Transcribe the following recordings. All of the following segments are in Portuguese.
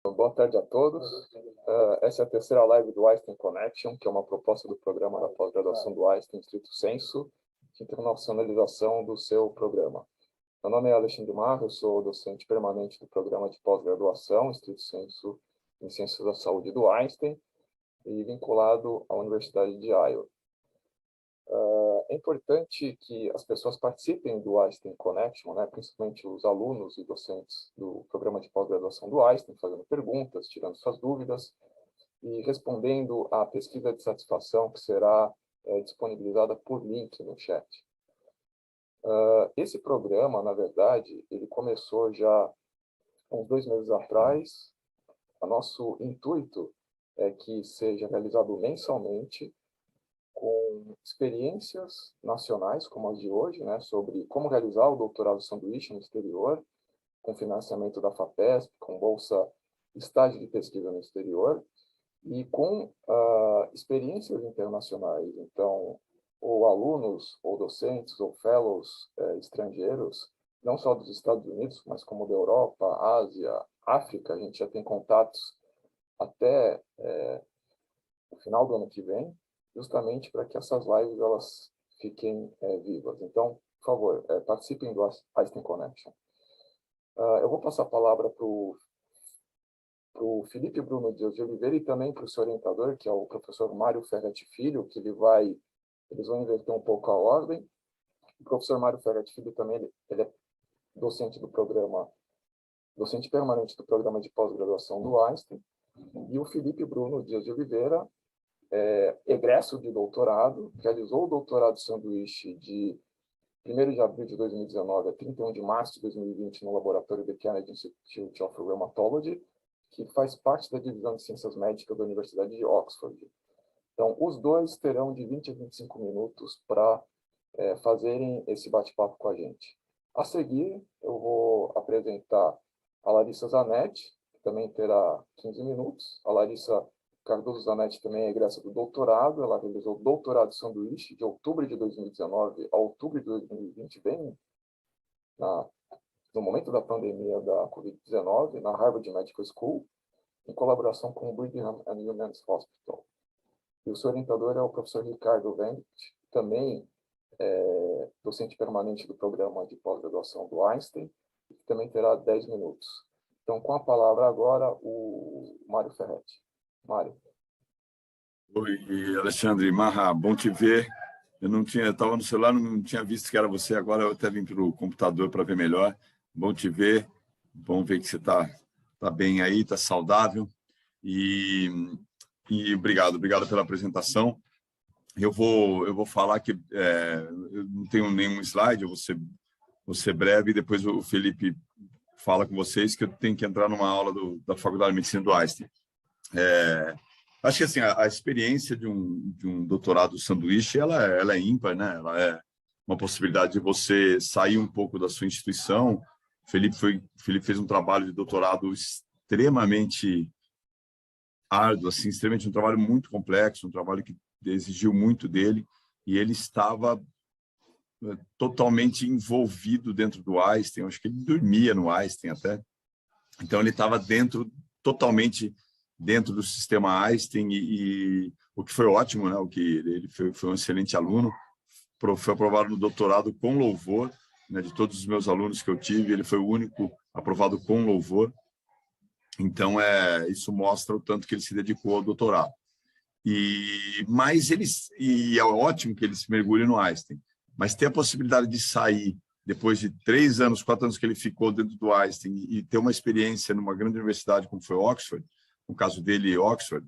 Boa tarde a todos. Essa é a terceira live do Einstein Connection, que é uma proposta do programa da pós-graduação do Einstein, stricto sensu, de internacionalização do seu programa. Meu nome é Alexandre Marra, eu sou docente permanente do programa de pós-graduação, stricto sensu, em Ciências da Saúde do Einstein, e vinculado à Universidade de Iowa. É importante que as pessoas participem do Einstein Connection, né, principalmente os alunos e docentes do programa de pós-graduação do Einstein, fazendo perguntas, tirando suas dúvidas e respondendo à pesquisa de satisfação que será disponibilizada por link no chat. Esse programa, na verdade, ele começou já uns 2 meses atrás. O nosso intuito é que seja realizado mensalmente, com experiências nacionais, como as de hoje, né, sobre como realizar o doutorado sanduíche no exterior, com financiamento da FAPESP, com bolsa estágio de pesquisa no exterior, e com experiências internacionais. Então, ou alunos, ou docentes, ou fellows estrangeiros, não só dos Estados Unidos, mas como da Europa, Ásia, África. A gente já tem contatos até o final do ano que vem, justamente para que essas lives elas fiquem vivas. Então, por favor, participem do Einstein Connection. Eu vou passar a palavra para o Felipe Bruno Dias de Oliveira e também para o seu orientador, que é o professor Mário Ferretti Filho, que eles vão inverter um pouco a ordem. O professor Mário Ferretti Filho também ele é docente do programa, docente permanente do programa de pós-graduação do Einstein. E o Felipe Bruno Dias de Oliveira egresso de doutorado, realizou o doutorado sanduíche de 1º de abril de 2019 a 31 de março de 2020 no laboratório do Kennedy Institute of Rheumatology, que faz parte da divisão de ciências médicas da Universidade de Oxford. Então, os dois terão de 20 a 25 minutos para fazerem esse bate-papo com a gente. A seguir, eu vou apresentar a Larissa Zanetti, que também terá 15 minutos. A Larissa Cardoso Zanetti também é egressa do doutorado. Ela realizou o doutorado sanduíche de outubro de 2019 a outubro de 2020, bem no momento da pandemia da Covid-19, na Harvard Medical School, em colaboração com o Brigham and Women's Hospital. E o seu orientador é o professor Ricardo Wendt, também docente permanente do programa de pós-graduação do Einstein, que também terá 10 minutos. Então, com a palavra agora, o Mário Ferretti. Mário. Oi, Alexandre Marra, bom te ver. Eu estava no celular, não tinha visto que era você, agora eu até vim para o computador para ver melhor. Bom te ver, bom ver que você está bem aí, está saudável. E obrigado pela apresentação. Eu vou falar que eu não tenho nenhum slide, eu vou ser breve, e depois o Felipe fala com vocês que eu tenho que entrar numa aula da Faculdade de Medicina do Einstein. Acho que assim, a experiência de um doutorado sanduíche, ela é ímpar, né? Ela é uma possibilidade de você sair um pouco da sua instituição. O Felipe fez um trabalho de doutorado extremamente árduo, assim, extremamente um trabalho muito complexo, um trabalho que exigiu muito dele, e ele estava totalmente envolvido dentro do Einstein. Eu acho que ele dormia no Einstein até. Então ele estava totalmente dentro do sistema Einstein, e o que foi ótimo, né? O que ele foi um excelente aluno, foi aprovado no doutorado com louvor, né? De todos os meus alunos que eu tive, ele foi o único aprovado com louvor. Então isso mostra o tanto que ele se dedicou ao doutorado. E é ótimo que ele se mergulhe no Einstein, mas ter a possibilidade de sair depois de 3 anos, 4 anos que ele ficou dentro do Einstein e ter uma experiência numa grande universidade como foi Oxford, no caso dele, Oxford,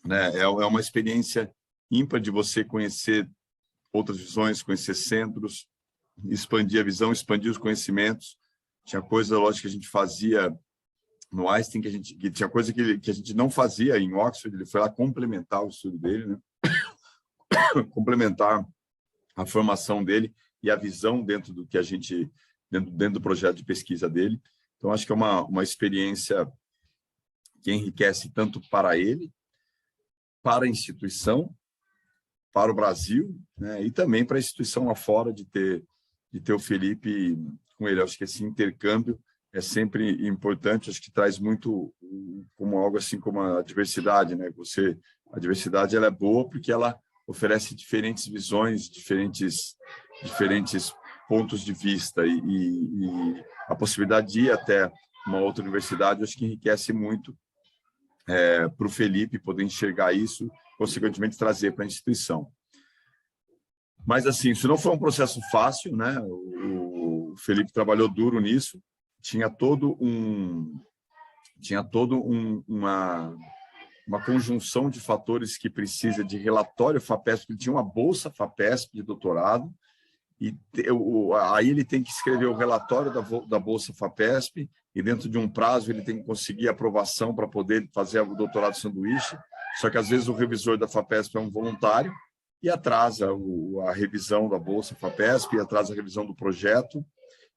né, é uma experiência ímpar de você conhecer outras visões, conhecer centros, expandir a visão, expandir os conhecimentos. Tinha coisa, lógico, que a gente fazia no Einstein, que tinha coisa que a gente não fazia em Oxford. Ele foi lá complementar o estudo dele, né? Complementar a formação dele e a visão dentro do que a gente, dentro do projeto de pesquisa dele. Então, acho que é uma experiência que enriquece tanto para ele, para a instituição, para o Brasil, né, e também para a instituição lá fora de ter o Felipe com ele. Acho que esse intercâmbio é sempre importante, acho que traz muito como algo assim como a diversidade, né? A diversidade ela é boa porque ela oferece diferentes visões, diferentes pontos de vista e a possibilidade de ir até uma outra universidade, acho que enriquece muito para o Felipe poder enxergar isso, consequentemente trazer para a instituição. Mas assim, isso não foi um processo fácil, né? O Felipe trabalhou duro nisso, tinha uma conjunção de fatores que precisa de relatório FAPESP, ele tinha uma bolsa FAPESP de doutorado, e aí ele tem que escrever o relatório da bolsa FAPESP, e dentro de um prazo ele tem que conseguir aprovação para poder fazer o doutorado sanduíche, só que às vezes o revisor da FAPESP é um voluntário, e atrasa a revisão da bolsa FAPESP, e atrasa a revisão do projeto,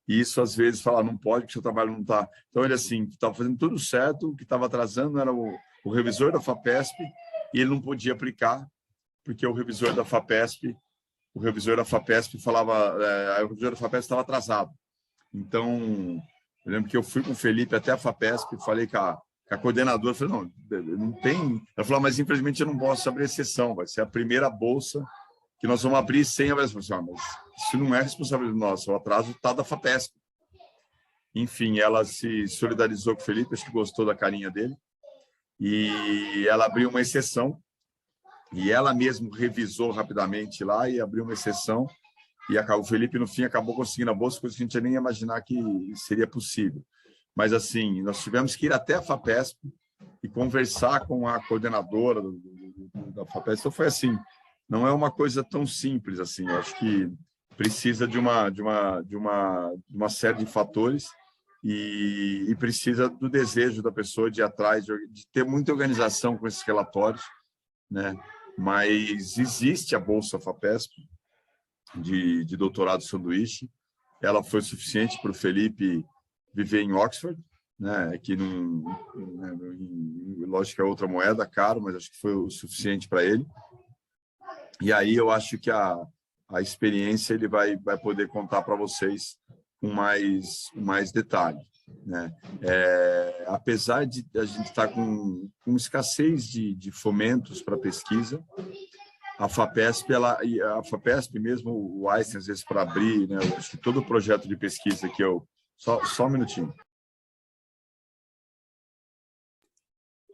e isso às vezes fala, não pode, porque seu trabalho não está... Então ele assim, estava fazendo tudo certo, o que estava atrasando era o revisor da FAPESP, e ele não podia aplicar, porque o revisor da FAPESP falava, o revisor da FAPESP estava atrasado. Então, eu lembro que eu fui com o Felipe até a FAPESP, falei com a coordenadora, falei, não tem... Ela falou, mas infelizmente eu não posso abrir exceção, vai ser a primeira bolsa que nós vamos abrir sem avaliação. Mas isso não é responsabilidade nossa, o atraso está da FAPESP. Enfim, ela se solidarizou com o Felipe, acho que gostou da carinha dele, e ela abriu uma exceção, e ela mesma revisou rapidamente lá e abriu uma exceção, e o Felipe, no fim, acabou conseguindo a bolsa, coisa que a gente nem ia imaginar que seria possível. Mas, assim, nós tivemos que ir até a FAPESP e conversar com a coordenadora da FAPESP. Então, foi assim, não é uma coisa tão simples assim. Eu acho que precisa de uma série de fatores e precisa do desejo da pessoa de ir atrás, de ter muita organização com esses relatórios, né? Mas existe a Bolsa FAPESP de doutorado sanduíche. Ela foi suficiente para o Felipe viver em Oxford, né? Que lógico que é outra moeda, caro, mas acho que foi o suficiente para ele. E aí eu acho que a experiência ele vai poder contar para vocês com mais detalhe, né? Apesar de a gente estar com escassez de fomentos para pesquisa, a FAPESP, mesmo o Einstein, às vezes, para abrir, né? Eu acho que todo o projeto de pesquisa que eu... Só um minutinho.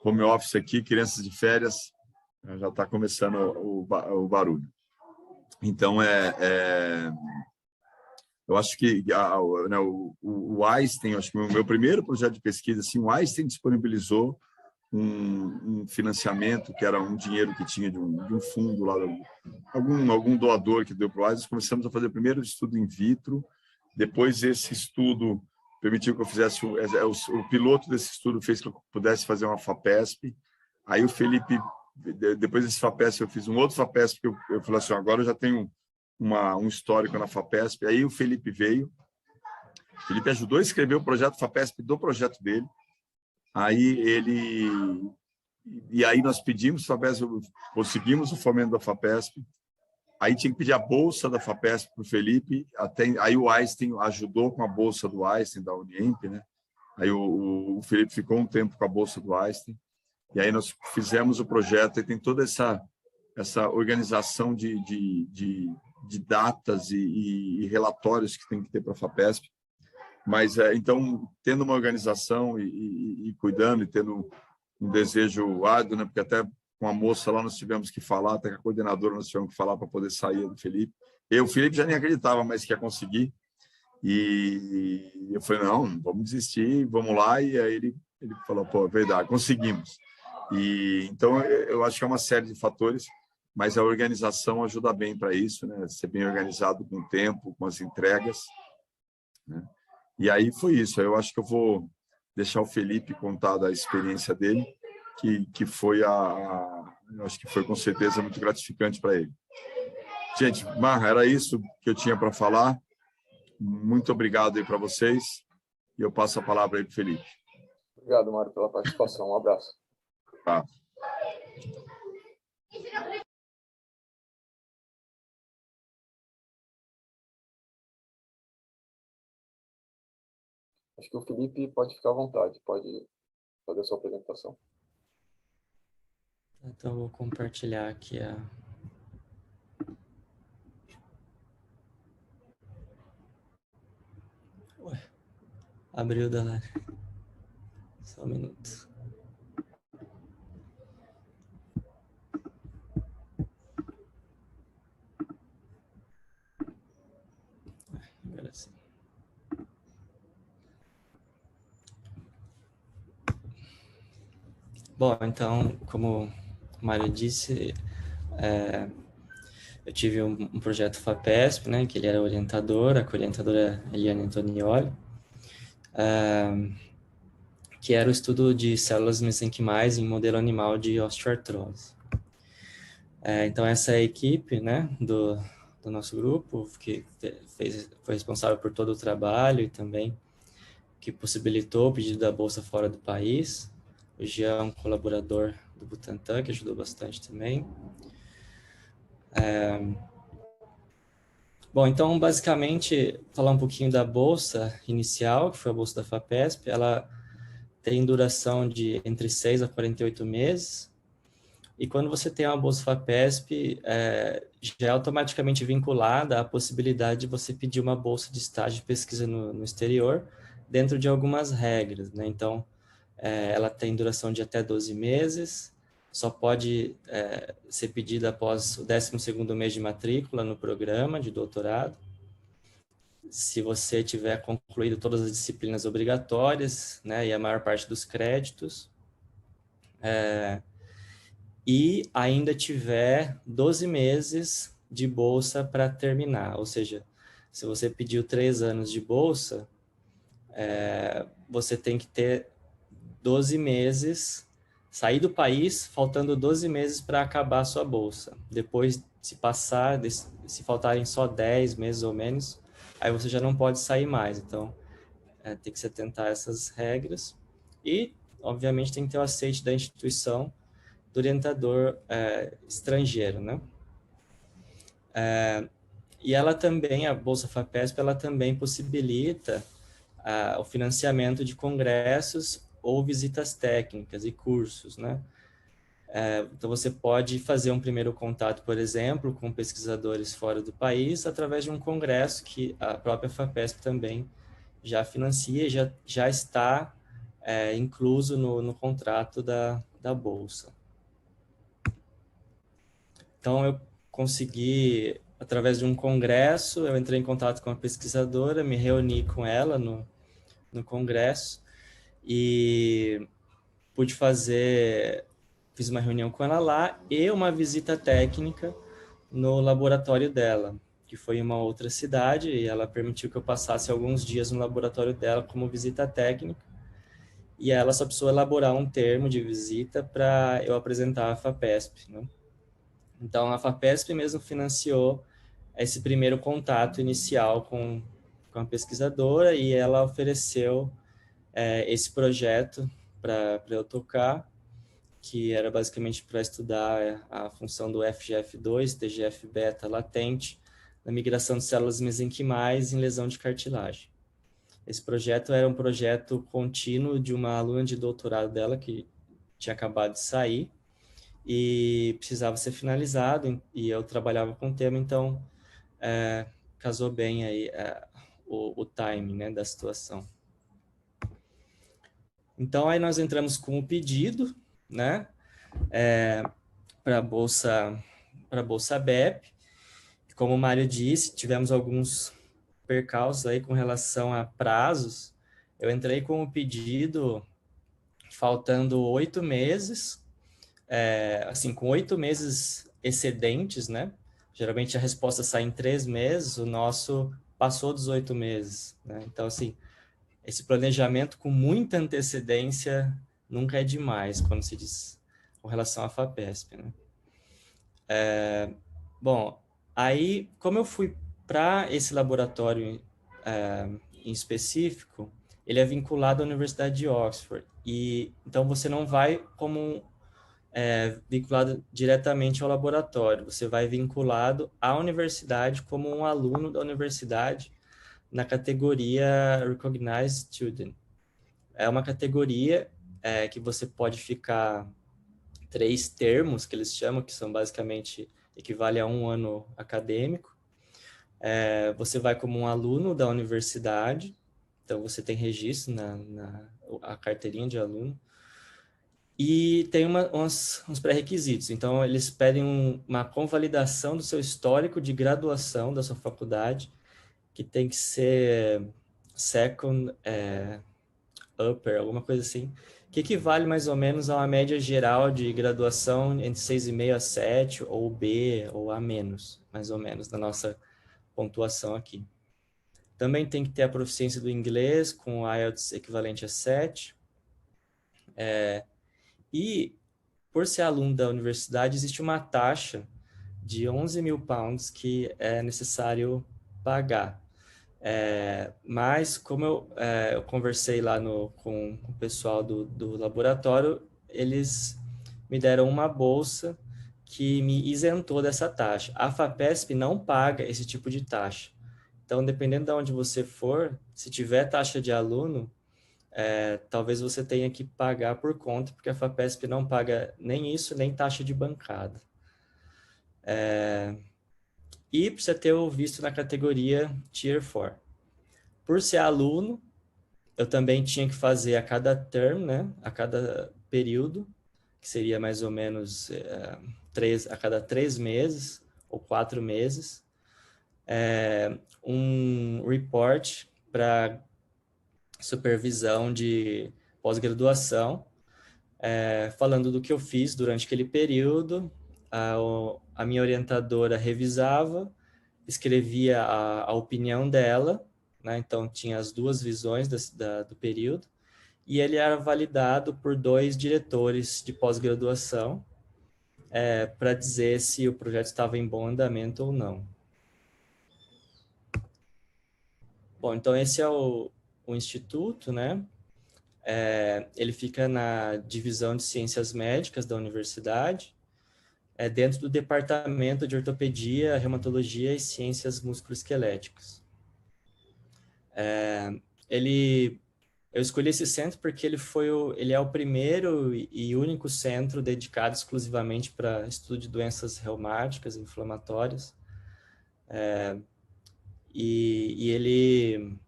Home office aqui, crianças de férias, já está começando o barulho. Então, eu acho que né, o Einstein, acho que o meu primeiro projeto de pesquisa, assim, o Einstein disponibilizou um financiamento, que era um dinheiro que tinha de um fundo lá, algum doador que deu para o Einstein. Começamos a fazer o primeiro estudo in vitro, depois esse estudo permitiu que eu fizesse o piloto desse estudo fez que eu pudesse fazer uma FAPESP. Aí o Felipe, depois desse FAPESP, eu fiz um outro FAPESP, que eu falei assim, agora eu já tenho um histórico na FAPESP. Aí o Felipe veio, o Felipe ajudou a escrever o projeto FAPESP do projeto dele. E aí nós pedimos FAPESP, conseguimos o fomento da FAPESP. Aí tinha que pedir a bolsa da FAPESP para o Felipe, aí o Einstein ajudou com a bolsa do Einstein, da Uniemp, né? Aí o Felipe ficou um tempo com a bolsa do Einstein, e aí nós fizemos o projeto, e tem toda essa organização de datas e relatórios que tem que ter para a FAPESP. Mas, então, tendo uma organização e cuidando, e tendo um desejo árduo, né? Porque até com a moça lá nós tivemos que falar, até com a coordenadora nós tivemos que falar para poder sair do Felipe. O Felipe já nem acreditava mais que ia conseguir. E eu falei, não, vamos desistir, vamos lá. E aí ele falou, pô, é verdade, conseguimos. Então, eu acho que é uma série de fatores, mas a organização ajuda bem para isso, né? Ser bem organizado com o tempo, com as entregas, né? E aí foi isso. Eu acho que eu vou deixar o Felipe contar da experiência dele, que foi eu acho que foi com certeza muito gratificante para ele. Gente, Marra, era isso que eu tinha para falar. Muito obrigado aí para vocês. E eu passo a palavra aí para o Felipe. Obrigado, Mário, pela participação. Um abraço. Tá. Acho que o Felipe pode ficar à vontade, pode fazer a sua apresentação. Então, eu vou compartilhar aqui a... Ué, abriu da... Só um minuto. Agora sim. Bom, então, como o Mário disse, eu tive um projeto FAPESP, né, que ele era orientador, a orientadora é Eliane Antonioli, que era o estudo de células mesenquimais em modelo animal de osteoartrose. Então, essa é a equipe, né, do nosso grupo, que foi responsável por todo o trabalho e também que possibilitou o pedido da bolsa fora do país. O Jean é um colaborador do Butantan, que ajudou bastante também. Bom, então, basicamente, falar um pouquinho da bolsa inicial, que foi a bolsa da FAPESP. Ela tem duração de entre 6 a 48 meses. E quando você tem uma bolsa FAPESP, já é automaticamente vinculada à possibilidade de você pedir uma bolsa de estágio de pesquisa no exterior, dentro de algumas regras, né? Então, ela tem duração de até 12 meses, só pode ser pedida após o 12º mês de matrícula no programa de doutorado. Se você tiver concluído todas as disciplinas obrigatórias, né, e a maior parte dos créditos, e ainda tiver 12 meses de bolsa para terminar. Ou seja, se você pediu 3 anos de bolsa, você tem que ter 12 meses, sair do país, faltando 12 meses para acabar a sua bolsa. Depois, se faltarem só 10 meses ou menos, aí você já não pode sair mais. Então, tem que se atentar a essas regras. E, obviamente, tem que ter o aceite da instituição do orientador estrangeiro, né? E ela também, a Bolsa FAPESP, ela também possibilita o financiamento de congressos ou visitas técnicas e cursos, né? Então, você pode fazer um primeiro contato, por exemplo, com pesquisadores fora do país, através de um congresso que a própria FAPESP também já financia, já está incluso no contrato da Bolsa. Então, eu consegui, através de um congresso, eu entrei em contato com a pesquisadora, me reuni com ela no congresso e fiz uma reunião com ela lá e uma visita técnica no laboratório dela, que foi em uma outra cidade, e ela permitiu que eu passasse alguns dias no laboratório dela como visita técnica, e ela só precisou elaborar um termo de visita para eu apresentar a FAPESP, né? Então, a FAPESP mesmo financiou esse primeiro contato inicial com a pesquisadora, e ela ofereceu esse projeto para eu tocar, que era basicamente para estudar a função do FGF2, TGF-beta latente, na migração de células mesenquimais em lesão de cartilagem. Esse projeto era um projeto contínuo de uma aluna de doutorado dela, que tinha acabado de sair, e precisava ser finalizado, e eu trabalhava com o tema, então casou bem aí o timing, né, da situação. Então, aí nós entramos com o pedido, né, para a Bolsa BEP. Como o Mário disse, tivemos alguns percalços aí com relação a prazos. Eu entrei com o pedido faltando 8 meses, assim, com 8 meses excedentes, né? Geralmente a resposta sai em 3 meses, o nosso passou dos 8 meses, né? Então, assim, esse planejamento com muita antecedência nunca é demais quando se diz com relação à FAPESP, né? Bom, aí, como eu fui para esse laboratório em específico, ele é vinculado à Universidade de Oxford, e então você não vai como vinculado diretamente ao laboratório, você vai vinculado à universidade como um aluno da universidade na categoria Recognized Student. É uma categoria que você pode ficar 3 termos, que eles chamam, que são basicamente, equivale a 1 ano acadêmico. Você vai como um aluno da universidade, então você tem registro a carteirinha de aluno, e tem uns pré-requisitos. Então, eles pedem uma convalidação do seu histórico de graduação da sua faculdade, que tem que ser second upper, alguma coisa assim, que equivale mais ou menos a uma média geral de graduação entre 6,5 a 7, ou B, ou A menos, mais ou menos, na nossa pontuação aqui. Também tem que ter a proficiência do inglês, com o IELTS equivalente a 7. E, por ser aluno da universidade, existe uma taxa de 11 mil pounds que é necessário pagar. Mas, como eu conversei lá com o pessoal do laboratório, eles me deram uma bolsa que me isentou dessa taxa. A FAPESP não paga esse tipo de taxa. Então, dependendo de onde você for, se tiver taxa de aluno, talvez você tenha que pagar por conta, porque a FAPESP não paga nem isso, nem taxa de bancada. E precisa ter o visto na categoria Tier 4. Por ser aluno, eu também tinha que fazer a cada term, né, a cada período, que seria mais ou menos a cada 3 meses ou 4 meses, um report para supervisão de pós-graduação, falando do que eu fiz durante aquele período. A minha orientadora revisava, escrevia a opinião dela, né? Então tinha as 2 visões do período, e ele era validado por 2 diretores de pós-graduação para dizer se o projeto estava em bom andamento ou não. Bom, então esse é o instituto, né? Ele fica na divisão de ciências médicas da universidade, dentro do departamento de ortopedia, reumatologia e ciências musculoesqueléticas. Eu escolhi esse centro porque ele é o primeiro e único centro dedicado exclusivamente para estudo de doenças reumáticas, inflamatórias. E ele,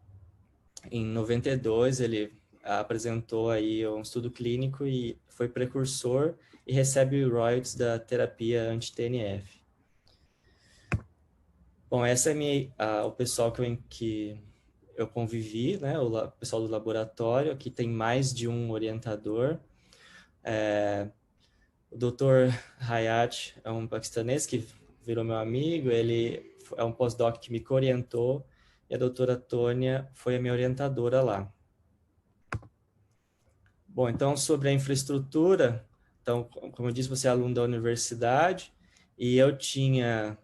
em 92, ele apresentou aí um estudo clínico e foi precursor e recebe royalties da terapia anti-TNF. Bom, essa é o pessoal que eu convivi, né? O pessoal do laboratório. Aqui tem mais de um orientador. O Dr. Hayat é um paquistanês que virou meu amigo. Ele é um pós-doc que me orientou, e a doutora Tônia foi a minha orientadora lá. Bom, então, sobre a infraestrutura, então, como eu disse, você é aluno da universidade, e eu tinha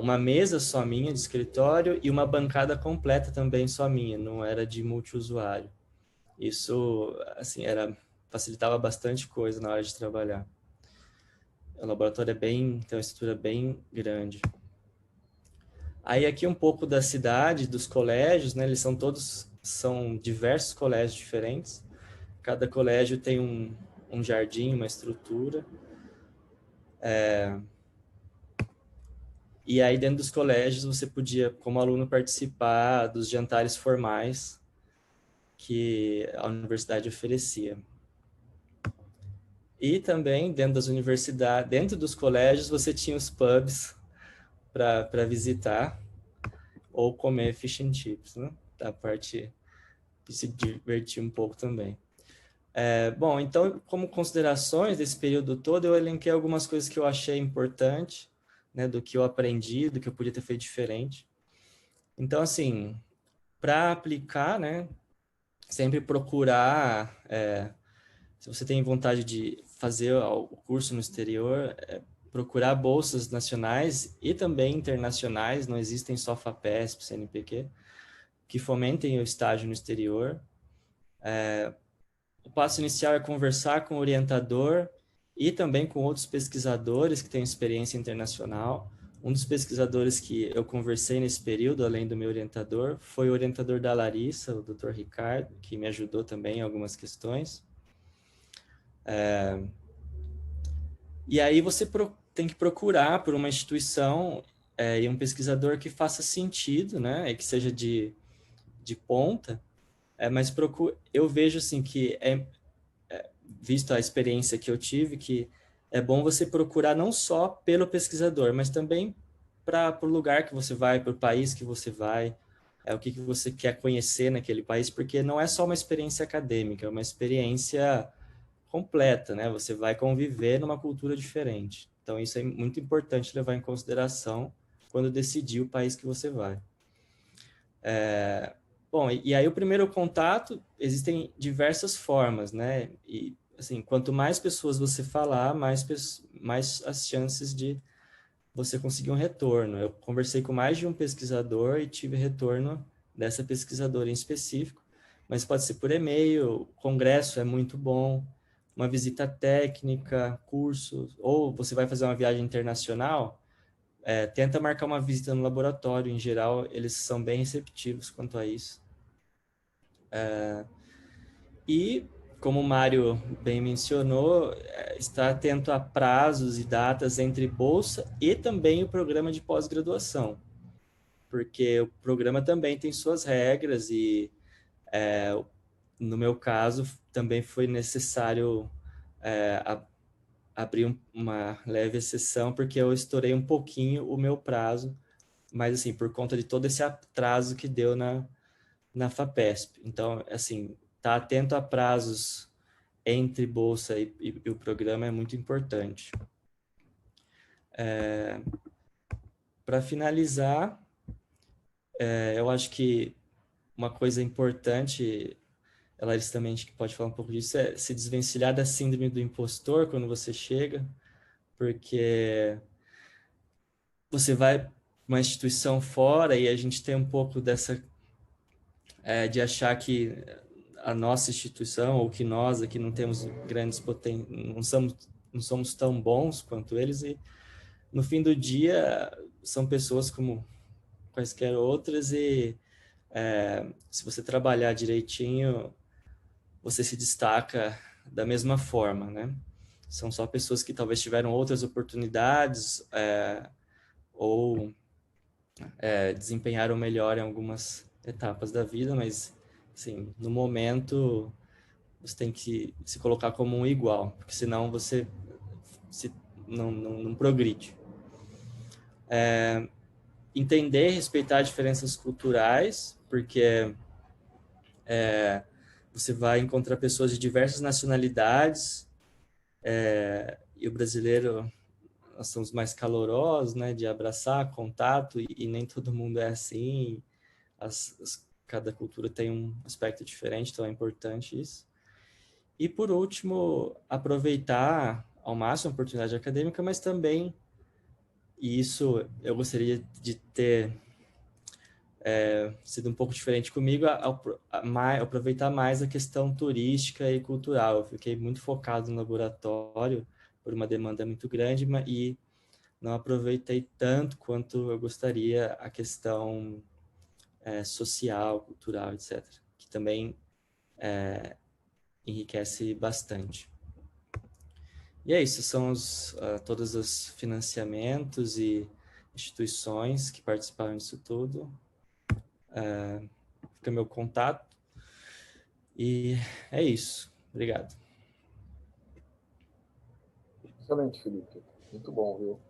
uma mesa só minha de escritório e uma bancada completa também só minha, não era de multiusuário. Isso, assim, facilitava bastante coisa na hora de trabalhar. O laboratório tem uma estrutura bem grande. Aí aqui um pouco da cidade, dos colégios, né? Eles são diversos colégios diferentes. Cada colégio tem um jardim, uma estrutura. E aí dentro dos colégios você podia, como aluno, participar dos jantares formais que a universidade oferecia. E também dentro das universidades, dentro dos colégios, você tinha os pubs para visitar ou comer fish and chips, né? Da parte de se divertir um pouco também. Bom, então, como considerações desse período todo, eu elenquei algumas coisas que eu achei importante, né, do que eu aprendi, do que eu podia ter feito diferente. Então, assim, para aplicar, né, sempre procurar, se você tem vontade de fazer o curso no exterior, procurar bolsas nacionais e também internacionais, não existem só FAPESP, CNPq, que fomentem o estágio no exterior. O passo inicial é conversar com o orientador e também com outros pesquisadores que têm experiência internacional, Um dos pesquisadores que eu conversei nesse período, além do meu orientador, foi o orientador da Larissa, o Dr. Ricardo, que me ajudou também em algumas questões. E aí você tem que procurar por uma instituição e um pesquisador que faça sentido, né? E que seja de ponta. Mas eu vejo assim que, visto a experiência que eu tive, que é bom você procurar não só pelo pesquisador, mas também para o lugar que você vai, para o país que você vai, o que você quer conhecer naquele país, porque não é só uma experiência acadêmica, é uma experiência completa, né? Você vai conviver numa cultura diferente. Então, isso é muito importante levar em consideração quando decidir o país que você vai. Bom, e aí o primeiro contato, existem diversas formas, né? E, assim, quanto mais pessoas você falar, mais as chances de você conseguir um retorno. Eu conversei com mais de um pesquisador e tive retorno dessa pesquisadora em específico, mas pode ser por e-mail, congresso é muito bom, uma visita técnica, curso, ou você vai fazer uma viagem internacional, tenta marcar uma visita no laboratório. Em geral, eles são bem receptivos quanto a isso. E, como o Mário bem mencionou, está atento a prazos e datas entre bolsa e também o programa de pós-graduação, porque o programa também tem suas regras e, no meu caso, também foi necessário abrir uma leve exceção, porque eu estourei um pouquinho o meu prazo, mas assim, por conta de todo esse atraso que deu na FAPESP. Então, assim, tá atento a prazos entre bolsa e o programa é muito importante. Para finalizar, eu acho que uma coisa importante, a Larissa também pode falar um pouco disso, é se desvencilhar da síndrome do impostor quando você chega, porque você vai para uma instituição fora e a gente tem um pouco dessa de achar que a nossa instituição, ou que nós aqui não temos grandes não somos tão bons quanto eles, e no fim do dia são pessoas como quaisquer outras, e se você trabalhar direitinho, você se destaca da mesma forma, né? São só pessoas que talvez tiveram outras oportunidades ou desempenharam melhor em algumas etapas da vida, mas, assim, no momento, você tem que se colocar como um igual, porque senão você não progride. Entender e respeitar diferenças culturais, porque você vai encontrar pessoas de diversas nacionalidades, e o brasileiro, nós somos mais calorosos, né, de abraçar, contato, e nem todo mundo é assim, cada cultura tem um aspecto diferente, então é importante isso. E, por último, aproveitar ao máximo a oportunidade acadêmica, mas também, e isso eu gostaria de ter sido um pouco diferente comigo, aproveitar mais a questão turística e cultural. Eu fiquei muito focado no laboratório por uma demanda muito grande e não aproveitei tanto quanto eu gostaria a questão social, cultural, etc., que também enriquece bastante. E é isso, são todos os financiamentos e instituições que participaram disso tudo. Fica meu contato. E é isso. Obrigado. Excelente, Felipe. Muito bom, viu?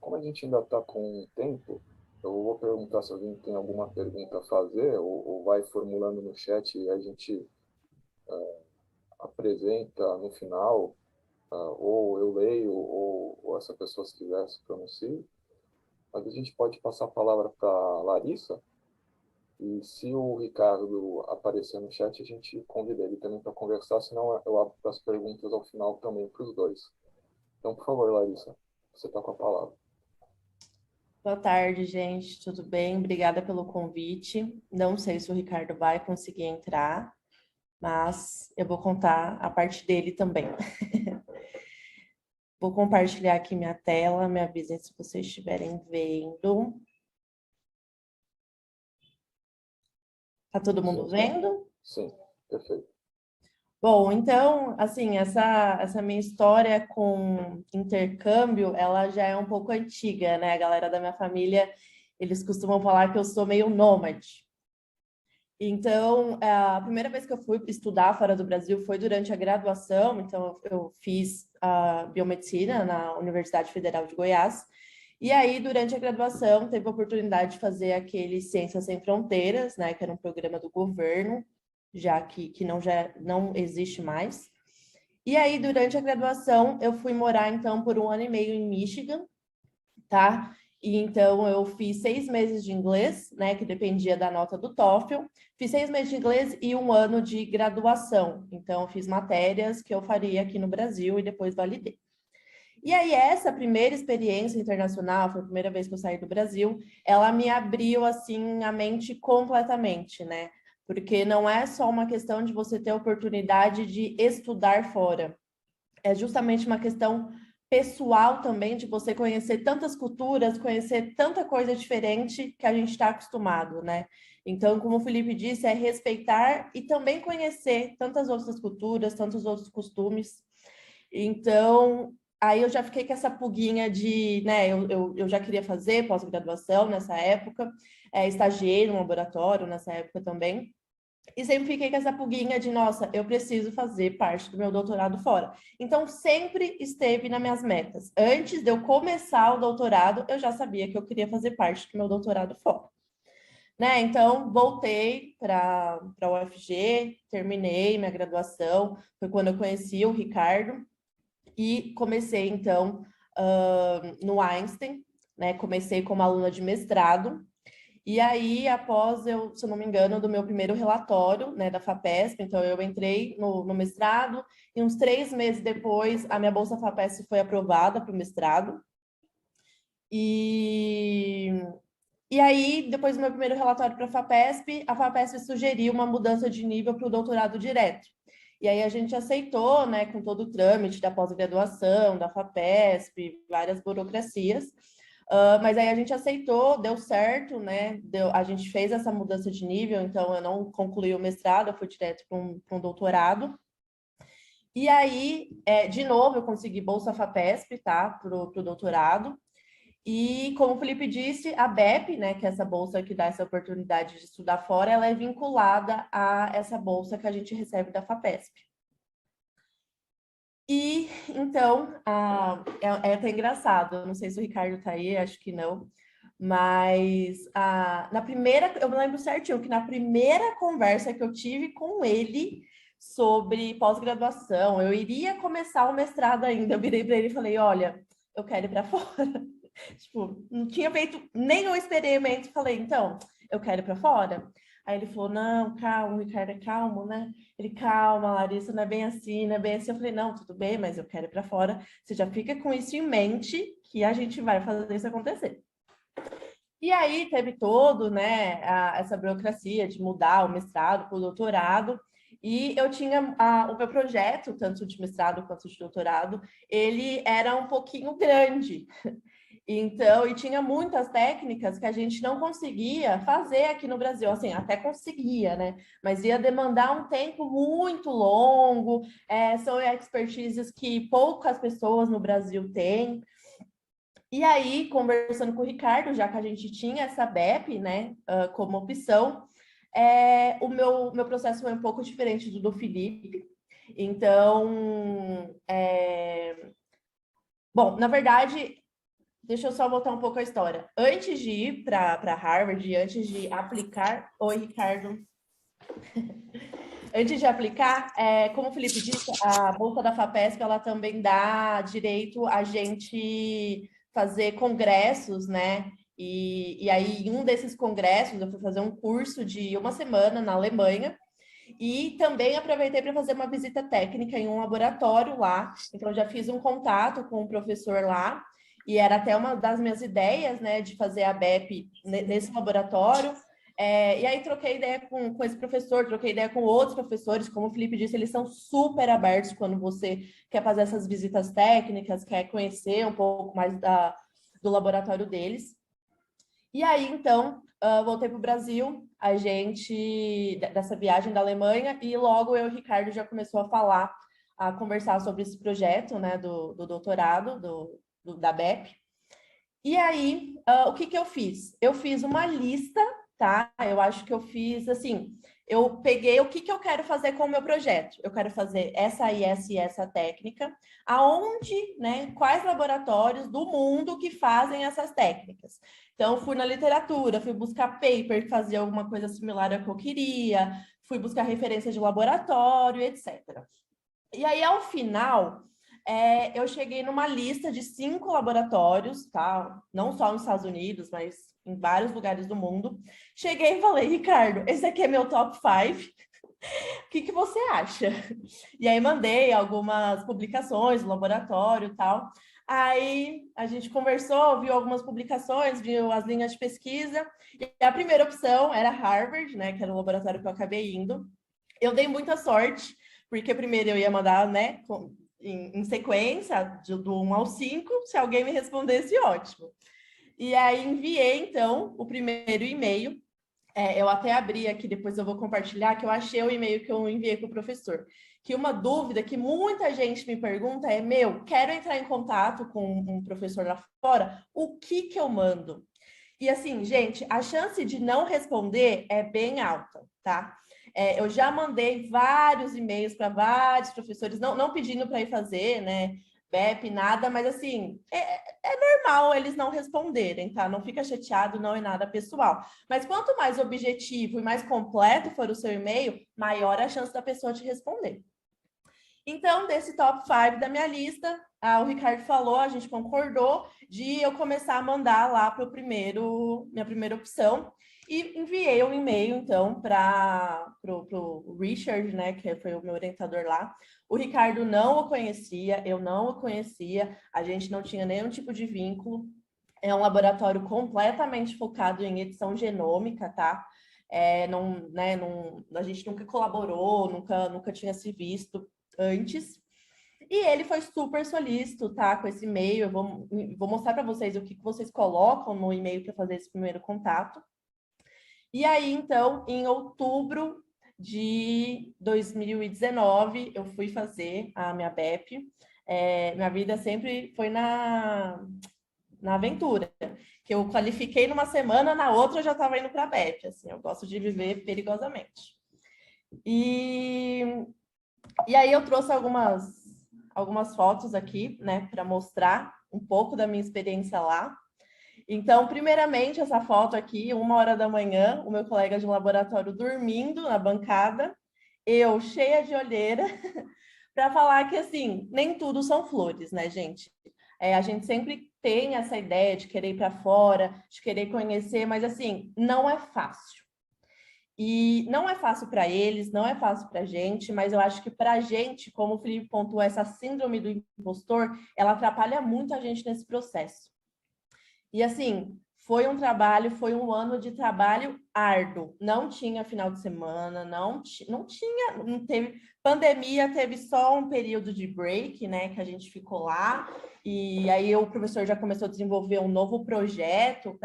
Como a gente ainda está com tempo, eu vou perguntar se alguém tem alguma pergunta a fazer, ou vai formulando no chat e a gente apresenta no final, ou eu leio, ou essa pessoa, se quiser, se pronuncie. Mas a gente pode passar a palavra para a Larissa, e se o Ricardo aparecer no chat, a gente convida ele também para conversar, senão eu abro as perguntas ao final também para os dois. Então, por favor, Larissa, você está com a palavra. Boa tarde, gente. Tudo bem? Obrigada pelo convite. Não sei se o Ricardo vai conseguir entrar, mas eu vou contar a parte dele também. Vou compartilhar aqui minha tela, me avisem se vocês estiverem vendo. Tá todo mundo vendo? Sim, perfeito. Bom, então, assim, essa minha história com intercâmbio, ela já é um pouco antiga, né? A galera da minha família, eles costumam falar que eu sou meio nômade. Então, a primeira vez que eu fui estudar fora do Brasil foi durante a graduação. Então, eu fiz biomedicina na Universidade Federal de Goiás. E aí, durante a graduação, teve a oportunidade de fazer aquele Ciências Sem Fronteiras, né? Que era um programa do governo, já que já não existe mais. E aí, durante a graduação, eu fui morar, então, por 1 ano e meio em Michigan, tá? E então eu fiz 6 meses de inglês, né, que dependia da nota do TOEFL. Fiz 6 meses de inglês e 1 ano de graduação. Então eu fiz matérias que eu faria aqui no Brasil e depois validei. E aí essa primeira experiência internacional, foi a primeira vez que eu saí do Brasil, ela me abriu assim a mente completamente, né? Porque não é só uma questão de você ter a oportunidade de estudar fora. É justamente uma questão pessoal também, de você conhecer tantas culturas, conhecer tanta coisa diferente que a gente está acostumado, né? Então, como o Felipe disse, é respeitar e também conhecer tantas outras culturas, tantos outros costumes. Então, aí eu já fiquei com essa pulguinha de, né, eu já queria fazer pós-graduação nessa época, estagiei no laboratório nessa época também. E sempre fiquei com essa pulguinha de, nossa, eu preciso fazer parte do meu doutorado fora. Então, sempre esteve nas minhas metas. Antes de eu começar o doutorado, eu já sabia que eu queria fazer parte do meu doutorado fora. Né? Então, voltei para a UFG, terminei minha graduação, foi quando eu conheci o Ricardo, e comecei, então, no Einstein, né? Comecei como aluna de mestrado. E aí, após eu, se eu não me engano, do meu primeiro relatório, né, da FAPESP, então eu entrei no mestrado, e uns 3 meses depois, a minha bolsa FAPESP foi aprovada para o mestrado. E aí, depois do meu primeiro relatório para a FAPESP sugeriu uma mudança de nível para o doutorado direto. E aí a gente aceitou, né, com todo o trâmite da pós-graduação, da FAPESP, várias burocracias. Mas aí a gente aceitou, deu certo, né? A gente fez essa mudança de nível, então eu não concluí o mestrado, eu fui direto para um doutorado. E aí, de novo, eu consegui bolsa FAPESP, tá? Para o doutorado. E, como o Felipe disse, a BEP, né, que é essa bolsa que dá essa oportunidade de estudar fora, ela é vinculada a essa bolsa que a gente recebe da FAPESP. E, então, é até engraçado, eu não sei se o Ricardo está aí, acho que não, mas na primeira, eu me lembro certinho que na primeira conversa que eu tive com ele sobre pós-graduação, eu iria começar o mestrado ainda, eu virei para ele e falei, olha, eu quero ir para fora. Tipo, não tinha feito nenhum experimento, falei, então, eu quero ir para fora. Aí ele falou, não, calma, Ricardo, é calmo, né? Ele, calma, Larissa, não é bem assim, não é bem assim. Eu falei, não, tudo bem, mas eu quero ir para fora. Você já fica com isso em mente que a gente vai fazer isso acontecer. E aí teve todo, né, essa burocracia de mudar o mestrado para o doutorado. E eu tinha o meu projeto, tanto de mestrado quanto de doutorado, ele era um pouquinho grande. Então, e tinha muitas técnicas que a gente não conseguia fazer aqui no Brasil, assim, até conseguia, né? Mas ia demandar um tempo muito longo, são expertises que poucas pessoas no Brasil têm. E aí, conversando com o Ricardo, já que a gente tinha essa BEP, né, como opção, o meu processo foi um pouco diferente do Felipe. Então, bom, na verdade, deixa eu só voltar um pouco a história. Antes de ir para Harvard, antes de aplicar... Oi, Ricardo. Antes de aplicar, como o Felipe disse, a bolsa da FAPESP, ela também dá direito a gente fazer congressos, né? E aí, em um desses congressos, eu fui fazer um curso de 1 semana na Alemanha, e também aproveitei para fazer uma visita técnica em um laboratório lá. Então, já fiz um contato com um professor lá, e era até uma das minhas ideias, né, de fazer a BEP nesse laboratório. E aí troquei ideia com esse professor, troquei ideia com outros professores, como o Felipe disse, eles são super abertos quando você quer fazer essas visitas técnicas, quer conhecer um pouco mais do laboratório deles. E aí, então, voltei para o Brasil, dessa viagem da Alemanha, e logo eu e o Ricardo já começou a conversar sobre esse projeto, né, do doutorado, da BEP. E aí, o que eu fiz? Eu fiz uma lista, tá? Eu acho que eu fiz, assim, eu peguei o que eu quero fazer com o meu projeto. Eu quero fazer essa e essa técnica, aonde, né, quais laboratórios do mundo que fazem essas técnicas. Então, fui na literatura, fui buscar paper que fazia alguma coisa similar ao que eu queria, fui buscar referências de laboratório, etc. E aí, ao final, eu cheguei numa lista de 5 laboratórios, tá? Não só nos Estados Unidos, mas em vários lugares do mundo. Cheguei e falei, Ricardo, esse aqui é meu top 5. O que você acha? E aí mandei algumas publicações do laboratório e tal. Aí a gente conversou, viu algumas publicações, viu as linhas de pesquisa. E a primeira opção era Harvard, né? Que era o laboratório que eu acabei indo. Eu dei muita sorte, porque primeiro eu ia mandar, né, em sequência, do 1 ao 5, se alguém me respondesse, ótimo. E aí enviei, então, o primeiro e-mail. Eu até abri aqui, depois eu vou compartilhar, que eu achei o e-mail que eu enviei para o professor. Que uma dúvida que muita gente me pergunta é, quero entrar em contato com um professor lá fora, o que eu mando? E assim, gente, a chance de não responder é bem alta, tá? Eu já mandei vários e-mails para vários professores, não pedindo para ir fazer, né, BEP, nada, mas assim, é normal eles não responderem, tá? Não fica chateado, não é nada pessoal. Mas quanto mais objetivo e mais completo for o seu e-mail, maior a chance da pessoa te responder. Então, desse top 5 da minha lista, o Ricardo falou, a gente concordou de eu começar a mandar lá para minha primeira opção. E enviei um e-mail, então, para o Richard, né, que foi o meu orientador lá. O Ricardo não o conhecia, eu não o conhecia, a gente não tinha nenhum tipo de vínculo. É um laboratório completamente focado em edição genômica, tá? A gente nunca colaborou, nunca tinha se visto antes. E ele foi super solícito, tá? Com esse e-mail. Eu vou mostrar para vocês o que vocês colocam no e-mail para fazer esse primeiro contato. E aí, então, em outubro de 2019, eu fui fazer a minha BEP. Minha vida sempre foi na aventura, que eu qualifiquei numa semana, na outra eu já estava indo para a BEP. Assim, eu gosto de viver perigosamente. E aí eu trouxe algumas fotos aqui, né, para mostrar um pouco da minha experiência lá. Então, primeiramente, essa foto aqui, 1h da manhã, o meu colega de laboratório dormindo na bancada, eu cheia de olheira, para falar que, assim, nem tudo são flores, né, gente? A gente sempre tem essa ideia de querer ir para fora, de querer conhecer, mas, assim, não é fácil. E não é fácil para eles, não é fácil para a gente, mas eu acho que para a gente, como o Felipe pontuou, essa síndrome do impostor, ela atrapalha muito a gente nesse processo. E assim, foi um ano de trabalho árduo. Não tinha final de semana, não teve pandemia, teve só um período de break, né, que a gente ficou lá. E aí o professor já começou a desenvolver um novo projeto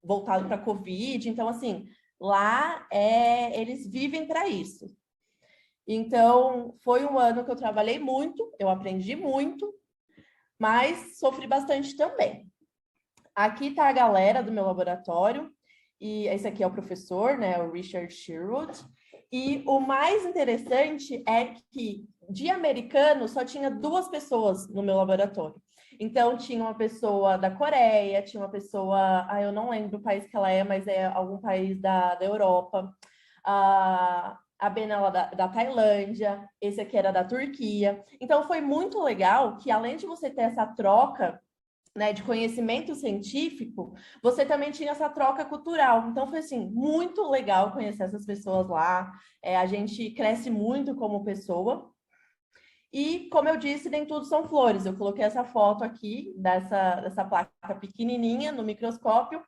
voltado para a Covid. Então, assim, lá eles vivem para isso. Então, foi um ano que eu trabalhei muito, eu aprendi muito, mas sofri bastante também. Aqui está a galera do meu laboratório, e esse aqui é o professor, né, o Richard Sherwood. E o mais interessante é que, de americano, só tinha 2 pessoas no meu laboratório. Então, tinha uma pessoa da Coreia, tinha uma pessoa, eu não lembro o país que ela é, mas é algum país da Europa. A Benela da Tailândia, esse aqui era da Turquia. Então, foi muito legal que, além de você ter essa troca, né, de conhecimento científico, você também tinha essa troca cultural. Então, foi, assim, muito legal conhecer essas pessoas lá. A gente cresce muito como pessoa. E, como eu disse, nem tudo são flores. Eu coloquei essa foto aqui, dessa placa pequenininha no microscópio,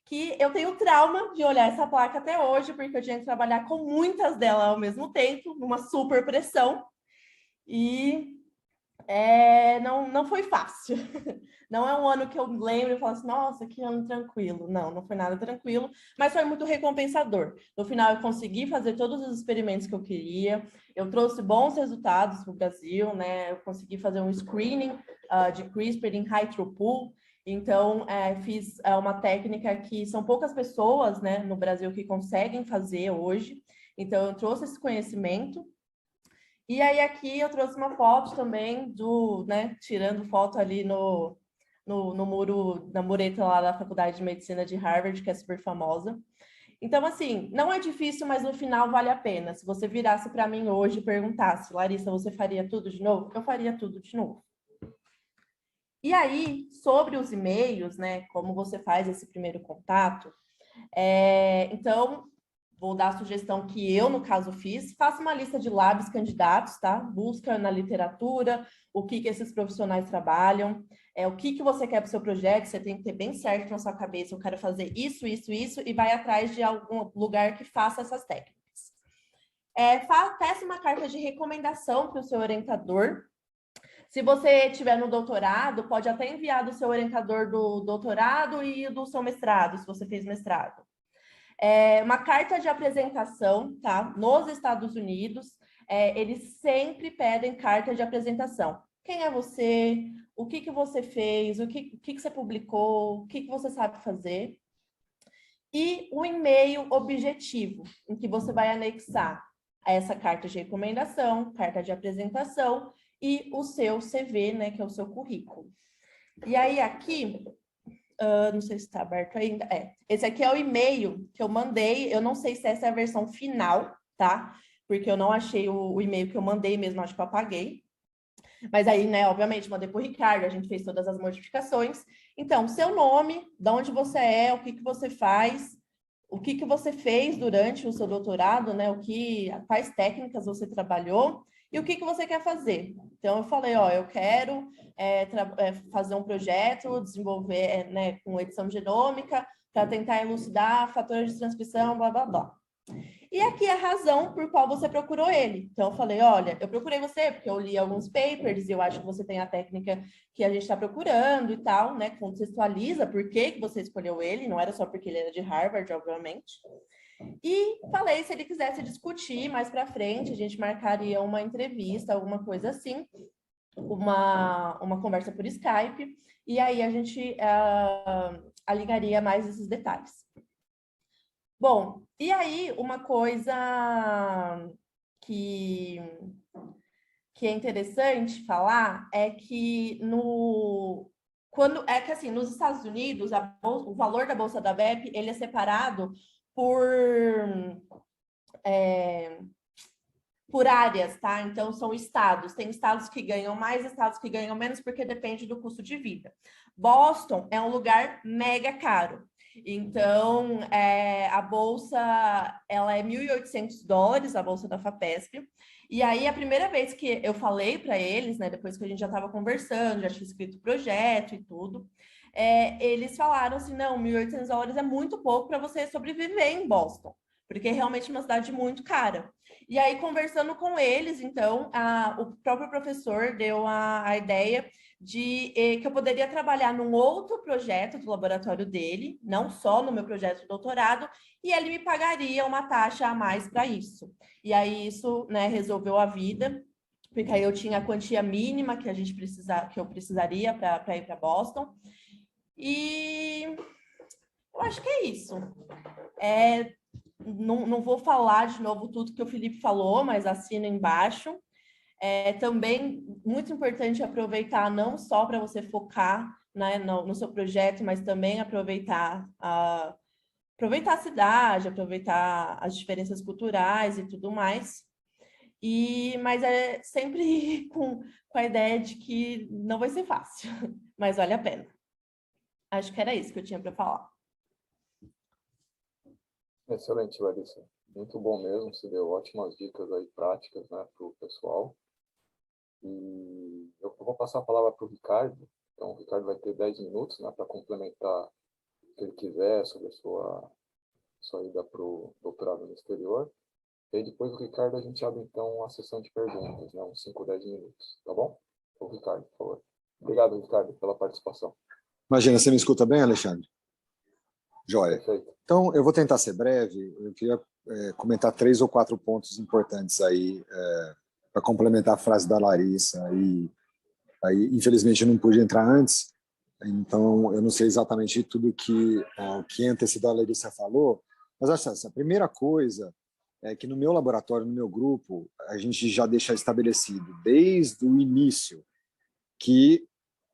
que eu tenho trauma de olhar essa placa até hoje, porque eu tinha que trabalhar com muitas delas ao mesmo tempo, numa super pressão, e não foi fácil. Não é um ano que eu lembro e falo assim, nossa, que ano tranquilo. Não foi nada tranquilo, mas foi muito recompensador. No final, eu consegui fazer todos os experimentos que eu queria, eu trouxe bons resultados para o Brasil, né? Eu consegui fazer um screening de CRISPR em high throughput, então fiz uma técnica que são poucas pessoas, né, no Brasil que conseguem fazer hoje, então eu trouxe esse conhecimento. E aí aqui eu trouxe uma foto também né, tirando foto ali no muro, na mureta lá da Faculdade de Medicina de Harvard, que é super famosa. Então, assim, não é difícil, mas no final vale a pena. Se você virasse para mim hoje e perguntasse, Larissa, você faria tudo de novo? Eu faria tudo de novo. E aí, sobre os e-mails, né, como você faz esse primeiro contato, então, vou dar a sugestão que eu, no caso, fiz. Faça uma lista de labs candidatos, tá? Busca na literatura o que esses profissionais trabalham, o que você quer para o seu projeto, você tem que ter bem certo na sua cabeça, eu quero fazer isso, isso, isso, e vai atrás de algum lugar que faça essas técnicas. Peça uma carta de recomendação para o seu orientador. Se você estiver no doutorado, pode até enviar do seu orientador do doutorado e do seu mestrado, se você fez mestrado. Uma carta de apresentação, tá? Nos Estados Unidos, eles sempre pedem carta de apresentação. Quem é você? O que você fez? O que você publicou? O que você sabe fazer? E o e-mail objetivo, em que você vai anexar essa carta de recomendação, carta de apresentação e o seu CV, né, que é o seu currículo. E aí aqui, não sei se está aberto ainda, esse aqui é o e-mail que eu mandei, eu não sei se essa é a versão final, tá? Porque eu não achei o e-mail que eu mandei mesmo, acho que eu apaguei. Mas aí, né, obviamente, mandei para o Ricardo, a gente fez todas as modificações. Então, seu nome, de onde você é, o que você faz, o que você fez durante o seu doutorado, né, quais técnicas você trabalhou e o que você quer fazer. Então, eu falei, eu quero fazer um projeto, desenvolver né, com edição genômica, para tentar elucidar fatores de transcrição, blá, blá, blá. E aqui é a razão por qual você procurou ele. Então, eu falei, olha, eu procurei você porque eu li alguns papers e eu acho que você tem a técnica que a gente está procurando e tal, né? Contextualiza por que você escolheu ele, não era só porque ele era de Harvard, obviamente. E falei, se ele quisesse discutir mais para frente, a gente marcaria uma entrevista, alguma coisa assim, uma conversa por Skype, e aí a gente ligaria mais esses detalhes. Bom, e aí uma coisa que é interessante falar é que assim, nos Estados Unidos, o valor da bolsa da BEP ele é separado por áreas, tá? Então, são estados. Tem estados que ganham mais, estados que ganham menos, porque depende do custo de vida. Boston é um lugar mega caro. Então, a bolsa, ela é $1.800, a bolsa da FAPESP. E aí, a primeira vez que eu falei para eles, né, depois que a gente já estava conversando, já tinha escrito o projeto e tudo, eles falaram assim, não, $1.800 é muito pouco para você sobreviver em Boston, porque é realmente uma cidade muito cara. E aí, conversando com eles, então, o próprio professor deu a ideia de que eu poderia trabalhar num outro projeto do laboratório dele, não só no meu projeto de doutorado, e ele me pagaria uma taxa a mais para isso. E aí, isso, né, resolveu a vida, porque aí eu tinha a quantia mínima que eu precisaria para ir para Boston. E eu acho que é isso. Não vou falar de novo tudo que o Felipe falou, mas assino embaixo. Também muito importante aproveitar não só para você focar, né, no seu projeto, mas também aproveitar a cidade, aproveitar as diferenças culturais e tudo mais. Mas é sempre com a ideia de que não vai ser fácil, mas vale a pena. Acho que era isso que eu tinha para falar. Excelente, Larissa. Muito bom mesmo, você deu ótimas dicas aí práticas, né, para o pessoal. E eu vou passar a palavra para o Ricardo. Então, o Ricardo vai ter 10 minutos, né, para complementar que ele quiser sobre a sua ida para o doutorado no exterior. E aí, depois do Ricardo, a gente abre, então, uma sessão de perguntas, né? Uns 5, 10 minutos, tá bom? O Ricardo, por favor. Obrigado, Ricardo, pela participação. Imagina, você me escuta bem, Alexandre? Joia. Perfeito. Então, eu vou tentar ser breve. Eu queria comentar 3 ou 4 pontos importantes aí para complementar a frase da Larissa. Aí, infelizmente, eu não pude entrar antes, então eu não sei exatamente tudo que antecedeu a Larissa falou, mas acho que a primeira coisa é que no meu laboratório, no meu grupo, a gente já deixa estabelecido desde o início que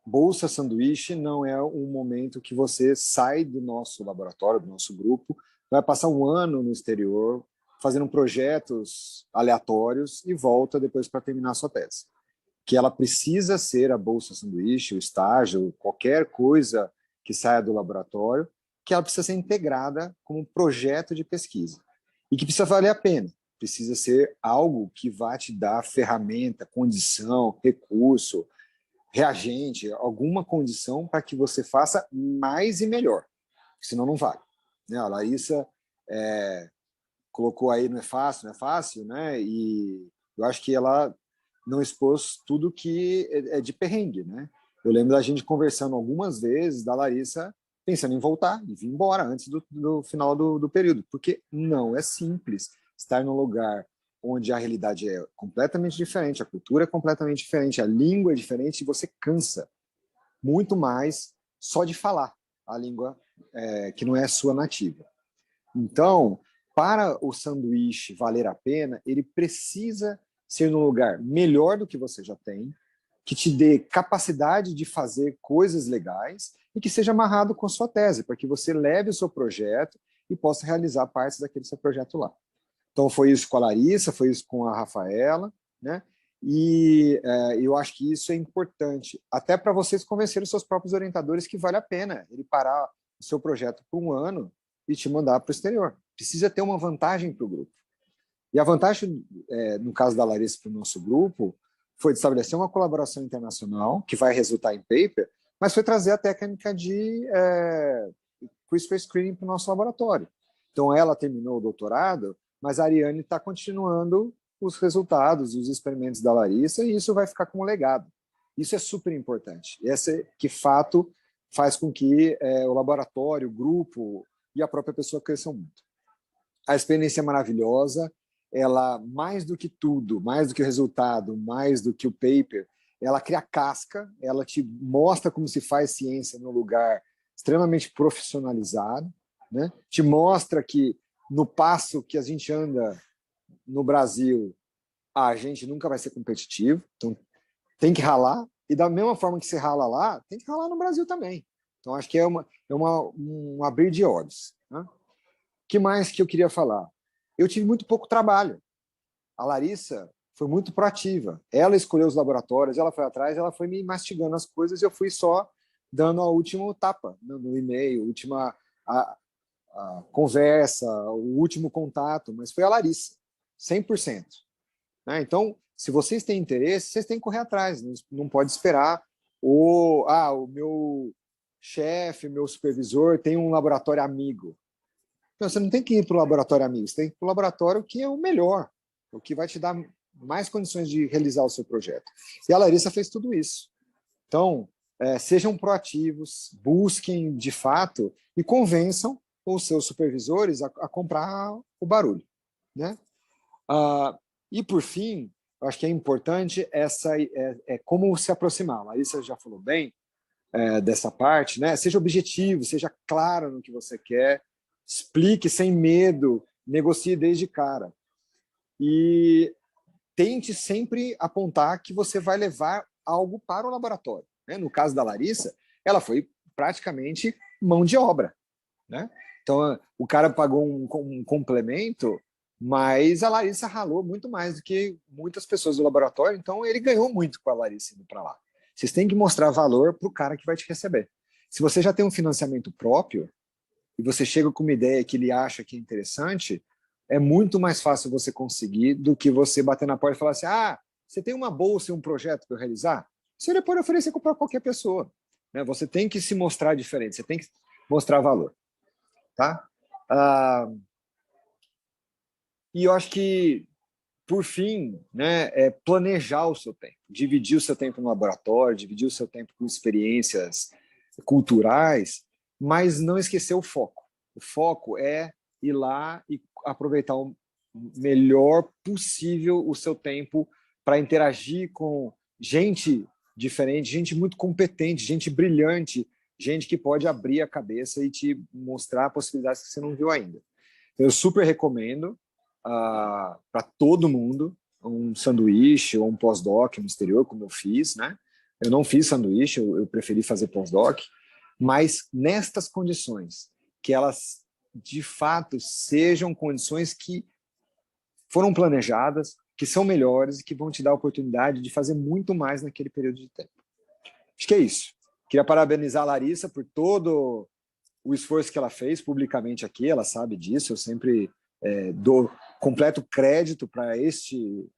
Bolsa Sanduíche não é um momento que você sai do nosso laboratório, do nosso grupo, vai passar um ano no exterior, fazendo projetos aleatórios e volta depois para terminar a sua tese. Que ela precisa ser a Bolsa Sanduíche, o estágio, qualquer coisa que saia do laboratório, que ela precisa ser integrada como um projeto de pesquisa. E que precisa valer a pena. Precisa ser algo que vai te dar ferramenta, condição, recurso, reagente, alguma condição para que você faça mais e melhor. Senão não vale. A Larissa colocou aí não é fácil, né? E eu acho que ela não expôs tudo que é de perrengue, né? Eu lembro da gente conversando algumas vezes da Larissa pensando em voltar e vir embora antes do final do período, porque não é simples estar num lugar onde a realidade é completamente diferente, a cultura é completamente diferente, a língua é diferente e você cansa muito mais só de falar a língua que não é sua nativa. Então, para o sanduíche valer a pena, ele precisa ser num lugar melhor do que você já tem, que te dê capacidade de fazer coisas legais e que seja amarrado com a sua tese, para que você leve o seu projeto e possa realizar partes daquele seu projeto lá. Então, foi isso com a Larissa, foi isso com a Rafaela, né? E eu acho que isso é importante, até para vocês convencerem os seus próprios orientadores que vale a pena ele parar o seu projeto por um ano e te mandar para o exterior. Precisa ter uma vantagem para o grupo. E a vantagem, no caso da Larissa para o nosso grupo, foi de estabelecer uma colaboração internacional, que vai resultar em paper, mas foi trazer a técnica de CRISPR screening para o nosso laboratório. Então, ela terminou o doutorado, mas a Ariane está continuando os resultados, os experimentos da Larissa, e isso vai ficar como legado. Isso é super importante. Esse que fato faz com que o laboratório, o grupo e a própria pessoa cresçam muito. A experiência é maravilhosa, ela, mais do que tudo, mais do que o resultado, mais do que o paper, ela cria casca, ela te mostra como se faz ciência num lugar extremamente profissionalizado, né? Te mostra que no passo que a gente anda no Brasil, a gente nunca vai ser competitivo, então tem que ralar, e da mesma forma que você rala lá, tem que ralar no Brasil também. Então acho que é um abrir de olhos. Né? O que mais que eu queria falar? Eu tive muito pouco trabalho. A Larissa foi muito proativa. Ela escolheu os laboratórios, ela foi atrás, ela foi me mastigando as coisas e eu fui só dando a última tapa no e-mail, a última a conversa, o último contato, mas foi a Larissa, 100%. Né? Então, se vocês têm interesse, vocês têm que correr atrás, não pode esperar. O meu chefe, meu supervisor tem um laboratório amigo. Então, você não tem que ir para o laboratório amigo, você tem que ir para o laboratório que é o melhor, o que vai te dar mais condições de realizar o seu projeto. E a Larissa fez tudo isso. Então, sejam proativos, busquem de fato e convençam os seus supervisores a comprar o barulho. Né? E, por fim, eu acho que é importante como se aproximar. A Larissa já falou bem dessa parte, né? Seja objetivo, seja claro no que você quer, explique sem medo, negocie desde cara. E tente sempre apontar que você vai levar algo para o laboratório. Né? No caso da Larissa, ela foi praticamente mão de obra. Né? Então, o cara pagou um complemento, mas a Larissa ralou muito mais do que muitas pessoas do laboratório, então ele ganhou muito com a Larissa indo para lá. Vocês têm que mostrar valor para o cara que vai te receber. Se você já tem um financiamento próprio e você chega com uma ideia que ele acha que é interessante, é muito mais fácil você conseguir do que você bater na porta e falar assim, você tem uma bolsa e um projeto para eu realizar? Você pode oferecer para qualquer pessoa. Né? Você tem que se mostrar diferente, você tem que mostrar valor. Tá? E eu acho que, por fim, né, é planejar o seu tempo, dividir o seu tempo no laboratório, dividir o seu tempo com experiências culturais, mas não esquecer o foco. O foco é ir lá e aproveitar o melhor possível o seu tempo para interagir com gente diferente, gente muito competente, gente brilhante, gente que pode abrir a cabeça e te mostrar possibilidades que você não viu ainda. Eu super recomendo para todo mundo um sanduíche ou um pós-doc no exterior, como eu fiz, né? Eu não fiz sanduíche, eu preferi fazer pós-doc, mas nestas condições, que elas de fato sejam condições que foram planejadas, que são melhores e que vão te dar a oportunidade de fazer muito mais naquele período de tempo. Acho que é isso. Queria parabenizar a Larissa por todo o esforço que ela fez publicamente aqui, ela sabe disso, eu sempre dou completo crédito para este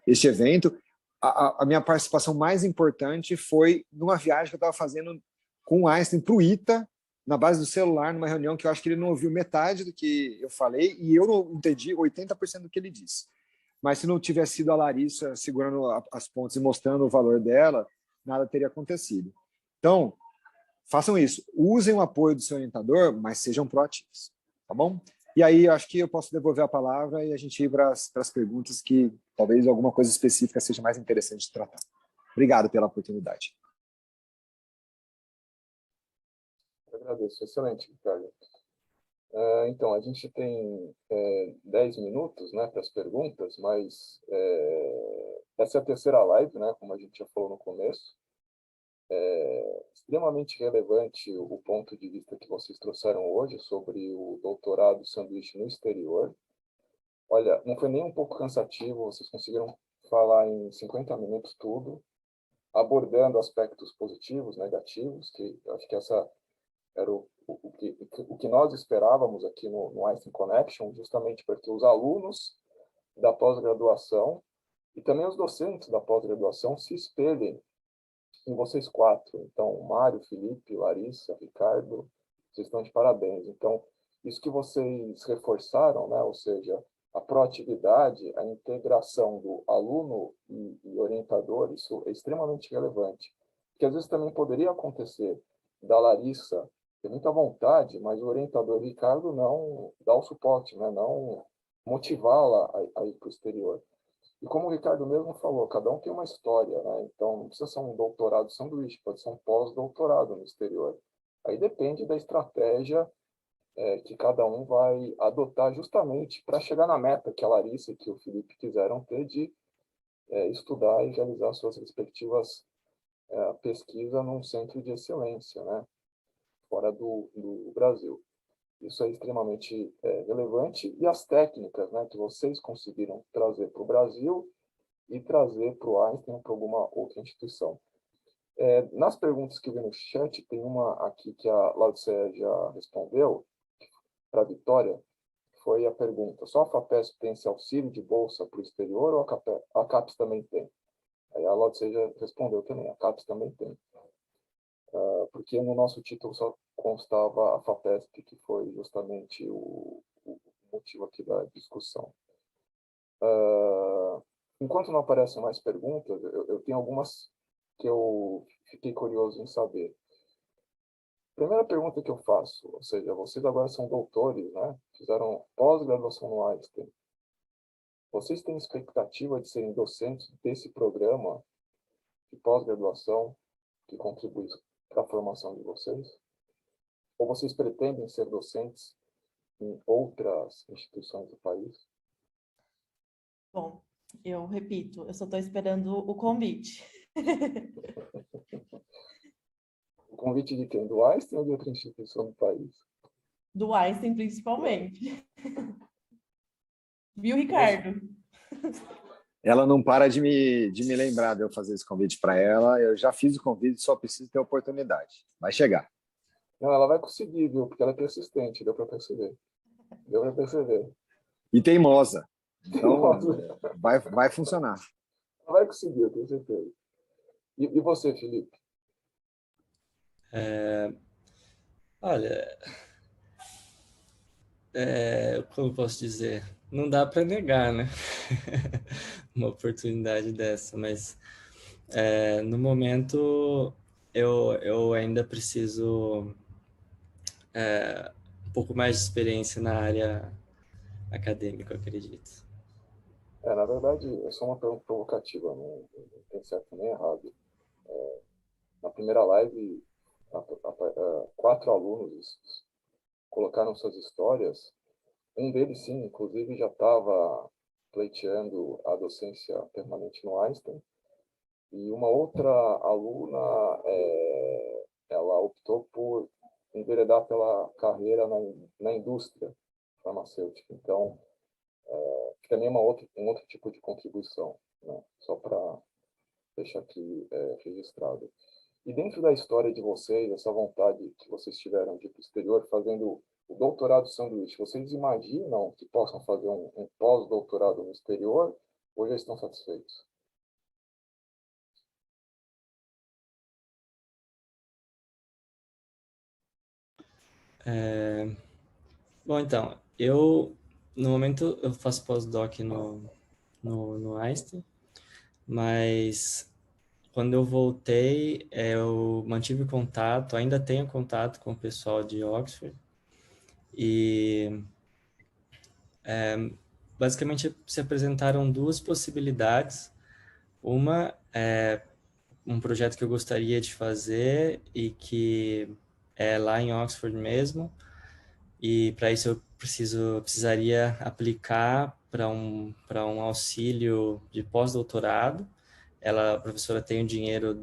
evento. A minha participação mais importante foi numa viagem que eu estava fazendo com o Einstein para o ITA, na base do celular, numa reunião que eu acho que ele não ouviu metade do que eu falei e eu não entendi 80% do que ele disse. Mas se não tivesse sido a Larissa segurando as pontas e mostrando o valor dela, nada teria acontecido. Então, façam isso. Usem o apoio do seu orientador, mas sejam proativos. Tá bom? E aí, acho que eu posso devolver a palavra e a gente ir para as perguntas que talvez alguma coisa específica seja mais interessante de tratar. Obrigado pela oportunidade. Eu agradeço. Excelente, Ricardo. Então, a gente tem 10 minutos, né, para as perguntas, mas essa é a terceira live, né, como a gente já falou no começo. Extremamente relevante o ponto de vista que vocês trouxeram hoje sobre o doutorado sanduíche no exterior. Olha, não foi nem um pouco cansativo, vocês conseguiram falar em 50 minutos tudo, abordando aspectos positivos, negativos, que acho que essa era o que nós esperávamos aqui no Einstein Connection, justamente porque os alunos da pós-graduação e também os docentes da pós-graduação se espelhem em vocês quatro. Então, Mário, Felipe, Larissa, Ricardo, vocês estão de parabéns. Então, isso que vocês reforçaram, né, ou seja, a proatividade, a integração do aluno e orientador, isso é extremamente relevante. Porque às vezes também poderia acontecer da Larissa ter muita vontade, mas o orientador Ricardo não dá o suporte, né, não motivá-la a ir para o exterior. E como o Ricardo mesmo falou, cada um tem uma história, né? Então não precisa ser um doutorado sanduíche, pode ser um pós-doutorado no exterior. Aí depende da estratégia que cada um vai adotar justamente para chegar na meta que a Larissa e que o Felipe quiseram ter de estudar e realizar suas respectivas pesquisas num centro de excelência, né? Fora do Brasil. Isso é extremamente relevante. E as técnicas, né, que vocês conseguiram trazer para o Brasil e trazer para o Einstein ou para alguma outra instituição. Nas perguntas que eu vi no chat, tem uma aqui que a Laudicea já respondeu, para a Vitória, foi a pergunta: só a FAPESP tem esse auxílio de bolsa para o exterior ou a CAPES também tem? Aí a Laudicea já respondeu também, a CAPES também tem. Porque no nosso título só constava a FAPESP, que foi justamente o motivo aqui da discussão. Enquanto não aparecem mais perguntas, eu tenho algumas que eu fiquei curioso em saber. Primeira pergunta que eu faço, ou seja, vocês agora são doutores, né? Fizeram pós-graduação no Einstein. Vocês têm expectativa de serem docentes desse programa de pós-graduação que contribui para a formação de vocês? Ou vocês pretendem ser docentes em outras instituições do país? Bom, eu repito, eu só estou esperando o convite. O convite de quem? Do Einstein ou de outra instituição do país? Do Einstein, principalmente. Viu, Ricardo? Ela não para de me lembrar de eu fazer esse convite para ela. Eu já fiz o convite, só preciso ter oportunidade. Vai chegar. Não, ela vai conseguir, viu? Porque ela é persistente, deu para perceber. Deu para perceber. E teimosa. Então, Teimosa. vai funcionar. Ela vai conseguir, eu tenho certeza. E você, Felipe? Olha, como eu posso dizer? Não dá para negar, né? Uma oportunidade dessa, mas no momento eu ainda preciso um pouco mais de experiência na área acadêmica, eu acredito. Na verdade, é só uma pergunta provocativa, não tem certo nem errado. Na primeira live, 4 alunos colocaram suas histórias. Um deles, sim, inclusive, já estava pleiteando a docência permanente no Einstein. E uma outra aluna, ela optou por enveredar pela carreira na indústria farmacêutica. Então, que também é um outro tipo de contribuição, né? Só para deixar aqui registrado. E dentro da história de vocês, essa vontade que vocês tiveram de ir para o exterior, fazendo o doutorado sanduíche, vocês imaginam que possam fazer um pós-doutorado no exterior ou já estão satisfeitos? Bom, então, no momento, eu faço pós-doc no Einstein, mas quando eu voltei, eu mantive contato, ainda tenho contato com o pessoal de Oxford, e basicamente se apresentaram duas possibilidades. Uma é um projeto que eu gostaria de fazer e que é lá em Oxford mesmo, e para isso eu precisaria aplicar para um auxílio de pós-doutorado. A professora tem o dinheiro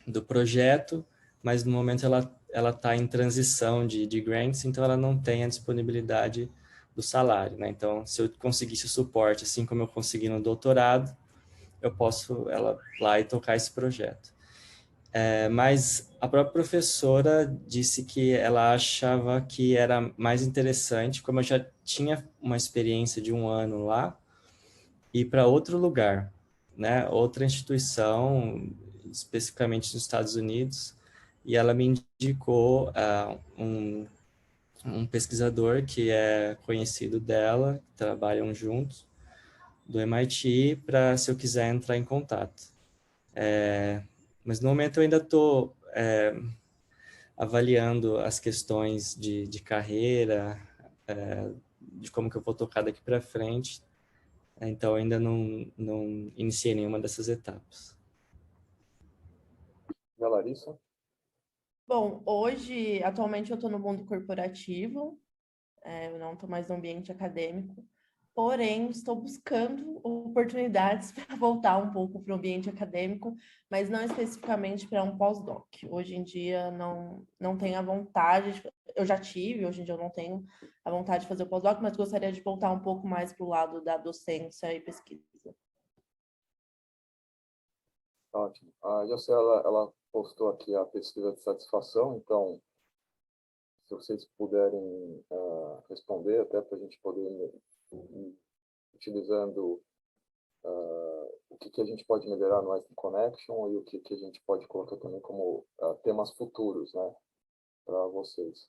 do projeto, mas no momento ela está em transição de grants, então ela não tem a disponibilidade do salário, né? Então, se eu conseguisse o suporte, assim como eu consegui no doutorado, eu posso ela lá e tocar esse projeto. Mas a própria professora disse que ela achava que era mais interessante, como eu já tinha uma experiência de 1 ano lá, ir para outro lugar, né? Outra instituição, especificamente nos Estados Unidos, e ela me indicou um pesquisador que é conhecido dela, trabalham juntos, do MIT, para se eu quiser entrar em contato. Mas no momento eu ainda estou avaliando as questões de carreira, de como que eu vou tocar daqui para frente. Então, ainda não iniciei nenhuma dessas etapas. E a Larissa? Bom, hoje, atualmente eu estou no mundo corporativo, eu não estou mais no ambiente acadêmico, porém estou buscando oportunidades para voltar um pouco para o ambiente acadêmico, mas não especificamente para um pós-doc. Hoje em dia não tenho a vontade, eu já tive, hoje em dia eu não tenho a vontade de fazer o pós-doc, mas gostaria de voltar um pouco mais para o lado da docência e pesquisa. Ótimo. A Jocé, ela postou aqui a pesquisa de satisfação, então, se vocês puderem responder, até para a gente poder, utilizando o que a gente pode melhorar no Einstein Connection e o que a gente pode colocar também como temas futuros, né, para vocês.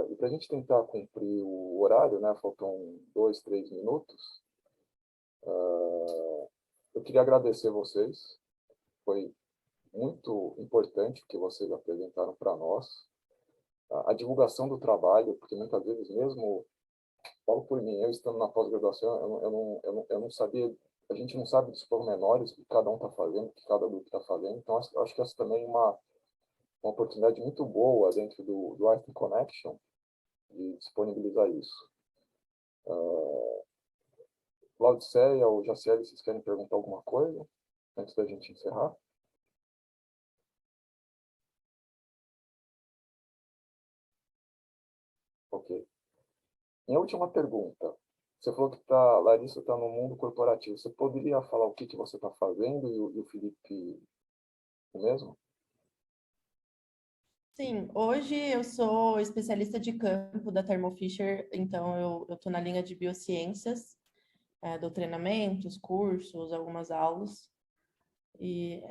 E para a gente tentar cumprir o horário, né, faltam 2, 3 minutos, eu queria agradecer vocês. Foi muito importante o que vocês apresentaram para nós. A divulgação do trabalho, porque muitas vezes mesmo, falo por mim, eu estando na pós-graduação, eu não sabia, a gente não sabe dos pormenores que cada um está fazendo, que cada grupo está fazendo, então acho que essa também é uma oportunidade muito boa dentro do Einstein Connection de disponibilizar isso. Laodiceia ou Jaciele, vocês querem perguntar alguma coisa antes da gente encerrar? Ok. Minha última pergunta. Você falou que Larissa está no mundo corporativo. Você poderia falar o que você está fazendo e o Felipe o mesmo? Sim, hoje eu sou especialista de campo da Thermo Fisher, então eu estou na linha de biociências, dou treinamentos, cursos, algumas aulas. E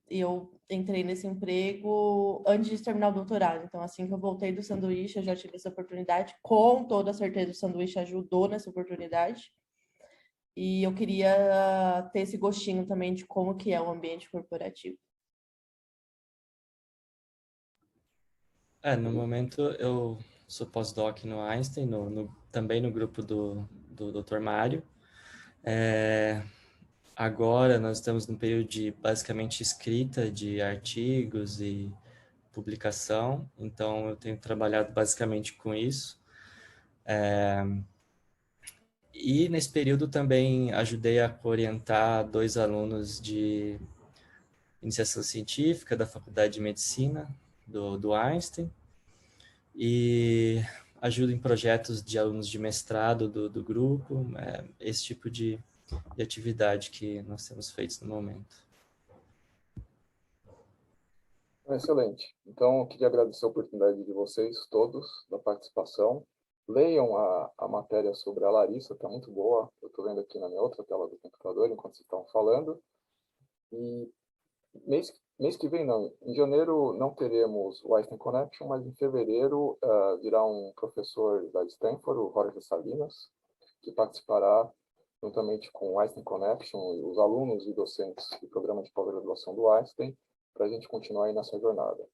eu entrei nesse emprego antes de terminar o doutorado. Então, assim que eu voltei do sanduíche, eu já tive essa oportunidade. Com toda certeza, o sanduíche ajudou nessa oportunidade. E eu queria ter esse gostinho também de como que é o ambiente corporativo. No momento eu sou pós-doc no Einstein, também no grupo do Dr. Mário. Agora nós estamos no período de basicamente escrita de artigos e publicação, então eu tenho trabalhado basicamente com isso. E nesse período também ajudei a orientar 2 alunos de iniciação científica da Faculdade de Medicina do Einstein, e ajudo em projetos de alunos de mestrado do grupo, esse tipo de atividade que nós temos feito no momento. Excelente. Então, eu queria agradecer a oportunidade de vocês todos, da participação. Leiam a matéria sobre a Larissa, está muito boa. Eu estou vendo aqui na minha outra tela do computador, enquanto vocês estão falando. E mês que vem, não. Em janeiro não teremos o Einstein Connection, mas em fevereiro virá um professor da Stanford, o Jorge Salinas, que participará juntamente com o Einstein Connection, os alunos e docentes do programa de pós-graduação do Einstein, para a gente continuar aí nessa jornada.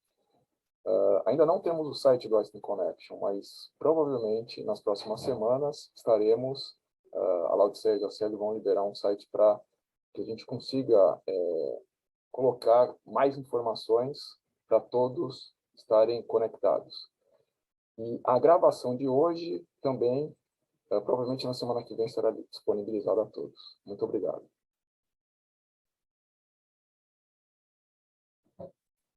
Ainda não temos o site do Einstein Connection, mas provavelmente nas próximas semanas estaremos, a Laodiceia e a JCL vão liberar um site para que a gente consiga colocar mais informações para todos estarem conectados. E a gravação de hoje também, provavelmente na semana que vem, será disponibilizada a todos. Muito obrigado.